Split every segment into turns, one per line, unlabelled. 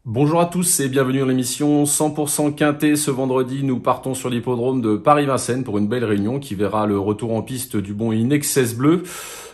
Bonjour à tous et bienvenue dans l'émission 100% Quintet. Ce vendredi, nous partons sur l'hippodrome de Paris-Vincennes pour une belle réunion qui verra le retour en piste du bon Inexcess Bleu.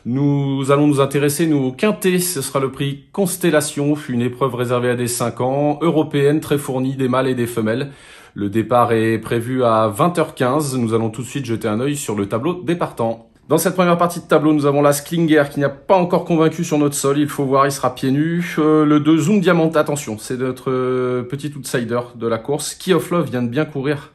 Nous allons nous intéresser, au Quintet. Ce sera le prix Constellation, une épreuve réservée à des 5 ans, européenne, très fournie, des mâles et des femelles. Le départ est prévu à 20h15. Nous allons tout de suite jeter un œil sur le tableau des partants. Dans cette première partie de tableau, nous avons la Klinger qui n'a pas encore convaincu sur notre sol. Il faut voir, il sera pieds nus. Le 2 Zoom Diamant, attention, c'est notre petit outsider de la course. Key of Love vient de bien courir.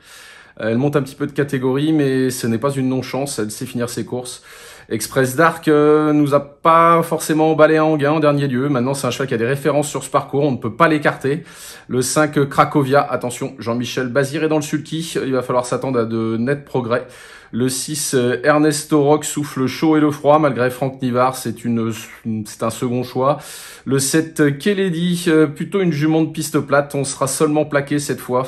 Elle monte un petit peu de catégorie, mais ce n'est pas une non-chance. Elle sait finir ses courses. Express Dark nous a pas forcément emballé un Anguin en dernier lieu. Maintenant, c'est un cheval qui a des références sur ce parcours. On ne peut pas l'écarter. Le 5 Cracovia, attention, Jean-Michel Bazir est dans le sulky. Il va falloir s'attendre à de nets progrès. Le 6, Ernesto Rock souffle le chaud et le froid, malgré Franck Nivard, c'est un second choix. Le 7, Keledy, plutôt une jument de piste plate, on sera seulement plaqué cette fois.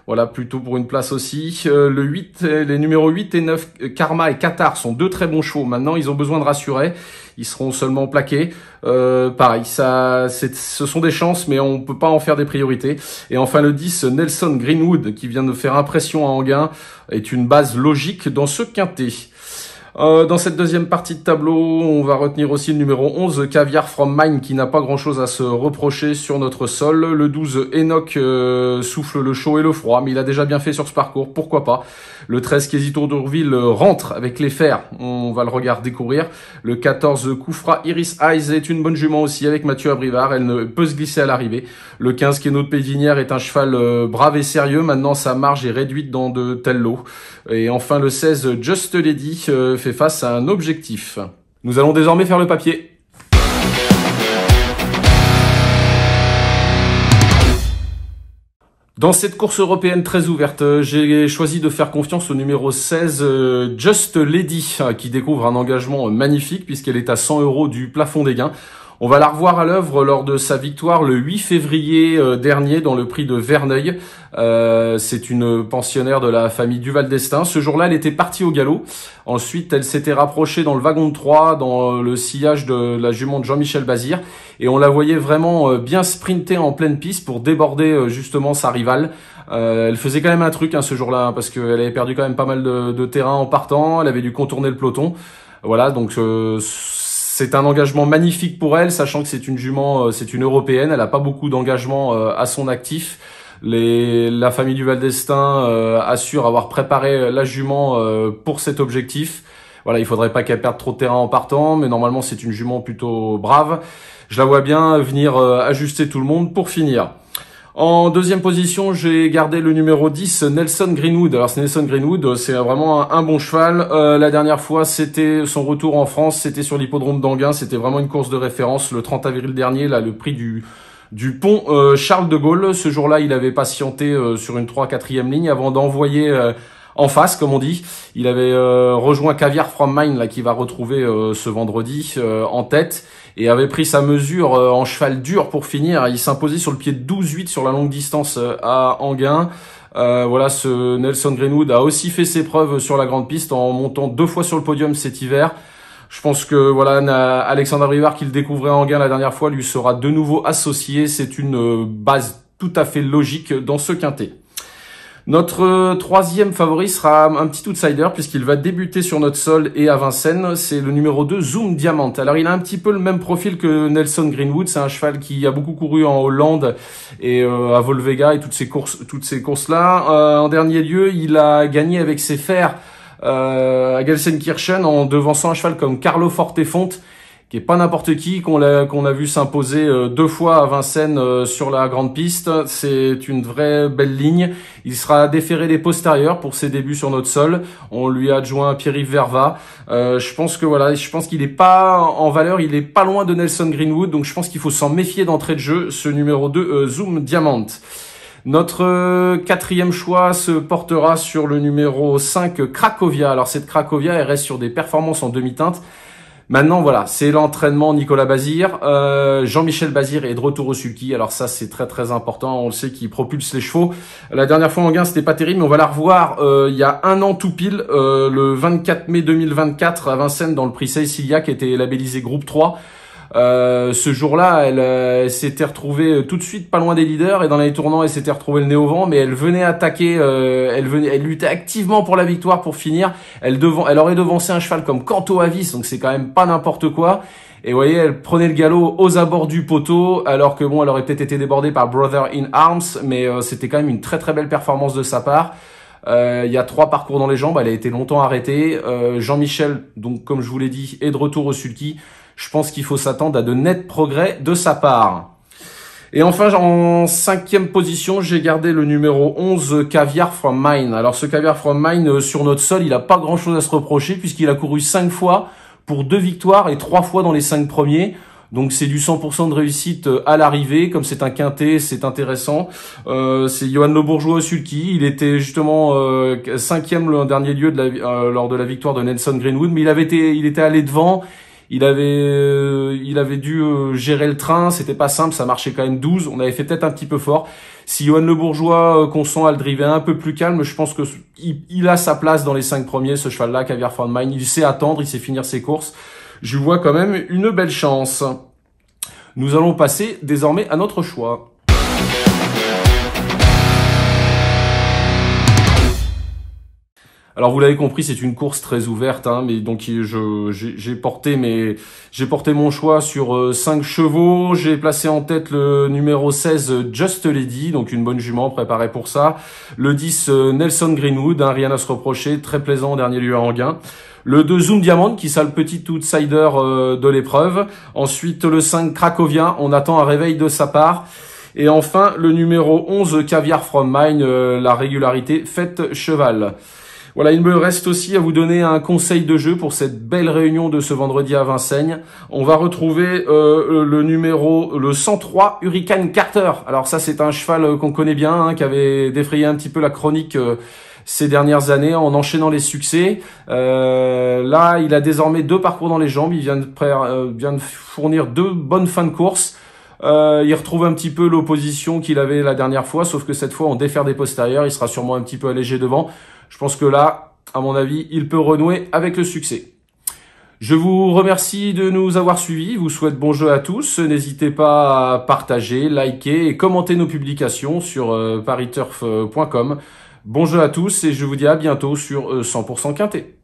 Voilà, plutôt pour une place aussi. Le 8, les numéros 8 et 9, Karma et Qatar sont deux très bons chevaux. Maintenant, ils ont besoin de rassurer. Ils seront seulement plaqués. Pareil, ce sont des chances, mais on peut pas en faire des priorités. Et enfin, le 10, Nelson Greenwood, qui vient de faire impression à Anguin, est une base logique dans ce quintet. Dans cette deuxième partie de tableau, on va retenir aussi le numéro 11, Caviar From Mine, qui n'a pas grand-chose à se reprocher sur notre sol. Le 12, Enoch souffle le chaud et le froid, mais il a déjà bien fait sur ce parcours, pourquoi pas. Le 13, Késito d'Urville rentre avec les fers, on va le regarder courir. Le 14, Koufra Iris Eyes est une bonne jument aussi avec Mathieu Abrivard, elle ne peut se glisser à l'arrivée. Le 15, Keno de Pédinière est un cheval brave et sérieux, maintenant sa marge est réduite dans de tels lots. Et enfin le 16, Just Lady fait face à un objectif. Nous allons désormais faire le papier. Dans cette course européenne très ouverte, j'ai choisi de faire confiance au numéro 16, Just Lady, qui découvre un engagement magnifique puisqu'elle est à 100 € du plafond des gains. On va la revoir à l'œuvre lors de sa victoire le 8 février dernier dans le prix de Verneuil. C'est une pensionnaire de la famille Duval d'Estaing. Ce jour-là, elle était partie au galop. Ensuite, elle s'était rapprochée dans le wagon de 3, dans le sillage de la jument de Jean-Michel Bazir. Et on la voyait vraiment bien sprinter en pleine piste pour déborder justement sa rivale. Elle faisait quand même un truc ce jour-là, parce qu'elle avait perdu quand même pas mal de terrain en partant. Elle avait dû contourner le peloton. Voilà, donc c'est un engagement magnifique pour elle, sachant que c'est une jument, c'est une européenne. Elle n'a pas beaucoup d'engagement à son actif. La famille Duval d'Estaing assure avoir préparé la jument pour cet objectif. Voilà, il faudrait pas qu'elle perde trop de terrain en partant, mais normalement c'est une jument plutôt brave. Je la vois bien venir ajuster tout le monde pour finir. En deuxième position, j'ai gardé le numéro 10, Nelson Greenwood. Alors, Nelson Greenwood, c'est vraiment un bon cheval. La dernière fois, c'était son retour en France, c'était sur l'hippodrome d'Anguin. C'était vraiment une course de référence. Le 30 avril dernier, là, le prix du pont Charles de Gaulle. Ce jour-là, il avait patienté sur une 3-4e ligne avant d'envoyer en face, comme on dit. Il avait rejoint Caviar From Mine, là, qui va retrouver ce vendredi en tête, et avait pris sa mesure en cheval dur pour finir. Il s'imposait sur le pied de 12-8 sur la longue distance à Anguin. Voilà, ce Nelson Greenwood a aussi fait ses preuves sur la grande piste en montant 2 fois sur le podium cet hiver. Je pense que voilà, Alexandre Abrivard, qui le découvrait à Anguin la dernière fois, lui sera de nouveau associé. C'est une base tout à fait logique dans ce quintet. Notre troisième favori sera un petit outsider puisqu'il va débuter sur notre sol et à Vincennes. C'est le numéro 2, Zoom Diamant. Alors, il a un petit peu le même profil que Nelson Greenwood. C'est un cheval qui a beaucoup couru en Hollande et à Volvega et toutes ces courses-là. En dernier lieu, il a gagné avec ses fers à Gelsenkirchen en devançant un cheval comme Carlo Fortefonte, qui est pas n'importe qui, qu'on a vu s'imposer 2 fois à Vincennes sur la grande piste. C'est une vraie belle ligne. Il sera déféré des postérieurs pour ses débuts sur notre sol. On lui a adjoint Pierre-Yves Verva. Je pense qu'il est pas en valeur, il est pas loin de Nelson Greenwood, donc je pense qu'il faut s'en méfier d'entrée de jeu, ce numéro 2, Zoom Diamant. Notre quatrième choix se portera sur le numéro 5, Cracovia. Alors cette Cracovia, elle reste sur des performances en demi-teinte, Maintenant, voilà, c'est l'entraînement Nicolas Bazir. Jean-Michel Bazir est de retour au sulky. Alors ça, c'est très très important. On le sait qu'il propulse les chevaux. La dernière fois en gain, c'était pas terrible, mais on va la revoir il y a un an tout pile, le 24 mai 2024 à Vincennes, dans le prix Cecilia, qui était labellisé Groupe 3. Ce jour-là, elle s'était retrouvée tout de suite pas loin des leaders, et dans les tournants, elle s'était retrouvée le nez au vent, mais elle venait attaquer, elle luttait activement pour la victoire pour finir. Elle aurait devancé un cheval comme Canto Avis, donc c'est quand même pas n'importe quoi. Et vous voyez, elle prenait le galop aux abords du poteau, alors que bon, elle aurait peut-être été débordée par Brother in Arms, mais c'était quand même une très très belle performance de sa part. Il y a 3 parcours dans les jambes, elle a été longtemps arrêtée. Jean-Michel, donc comme je vous l'ai dit, est de retour au sulky. Je pense qu'il faut s'attendre à de nets progrès de sa part. Et enfin, en 5e position, j'ai gardé le numéro 11, Caviar from Mine. Alors ce Caviar from Mine, sur notre sol, il a pas grand-chose à se reprocher, puisqu'il a couru 5 fois pour 2 victoires et 3 fois dans les 5 premiers. Donc c'est du 100% de réussite à l'arrivée. Comme c'est un quintet, c'est intéressant. C'est Johan Le Bourgeois au sulky. Il était justement 5e le dernier lieu lors de la victoire de Nelson Greenwood, mais il était allé devant. Il avait dû gérer le train, c'était pas simple, ça marchait quand même 12, on avait fait peut-être un petit peu fort. Si Johan Le Bourgeois, qu'on sent à le driver un peu plus calme, je pense que il a sa place dans les 5 premiers, ce cheval-là, Caviar from Mine. Il sait attendre, il sait finir ses courses. Je vois quand même une belle chance. Nous allons passer désormais à notre choix. Alors vous l'avez compris, c'est une course très ouverte, hein, mais donc j'ai porté mon choix sur 5 chevaux. J'ai placé en tête le numéro 16 Just Lady, donc une bonne jument préparée pour ça. Le 10 Nelson Greenwood, hein, rien à se reprocher, très plaisant, dernier lieu à Anguin. Le 2 Zoom Diamond, qui sera le petit outsider de l'épreuve. Ensuite le 5 Cracovia, on attend un réveil de sa part. Et enfin le numéro 11 Caviar from Mine, la régularité faite cheval. Voilà, il me reste aussi à vous donner un conseil de jeu pour cette belle réunion de ce vendredi à Vincennes. On va retrouver le 103 Hurricane Carter. Alors ça, c'est un cheval qu'on connaît bien, hein, qui avait défrayé un petit peu la chronique ces dernières années en enchaînant les succès. Là, il a désormais 2 parcours dans les jambes. Il vient de fournir 2 bonnes fins de course. Il retrouve un petit peu l'opposition qu'il avait la dernière fois, sauf que cette fois, en défaire des postérieurs, il sera sûrement un petit peu allégé devant. Je pense que là, à mon avis, il peut renouer avec le succès. Je vous remercie de nous avoir suivis, je vous souhaite bon jeu à tous. N'hésitez pas à partager, liker et commenter nos publications sur pariturf.com. Bon jeu à tous et je vous dis à bientôt sur 100% Quintet.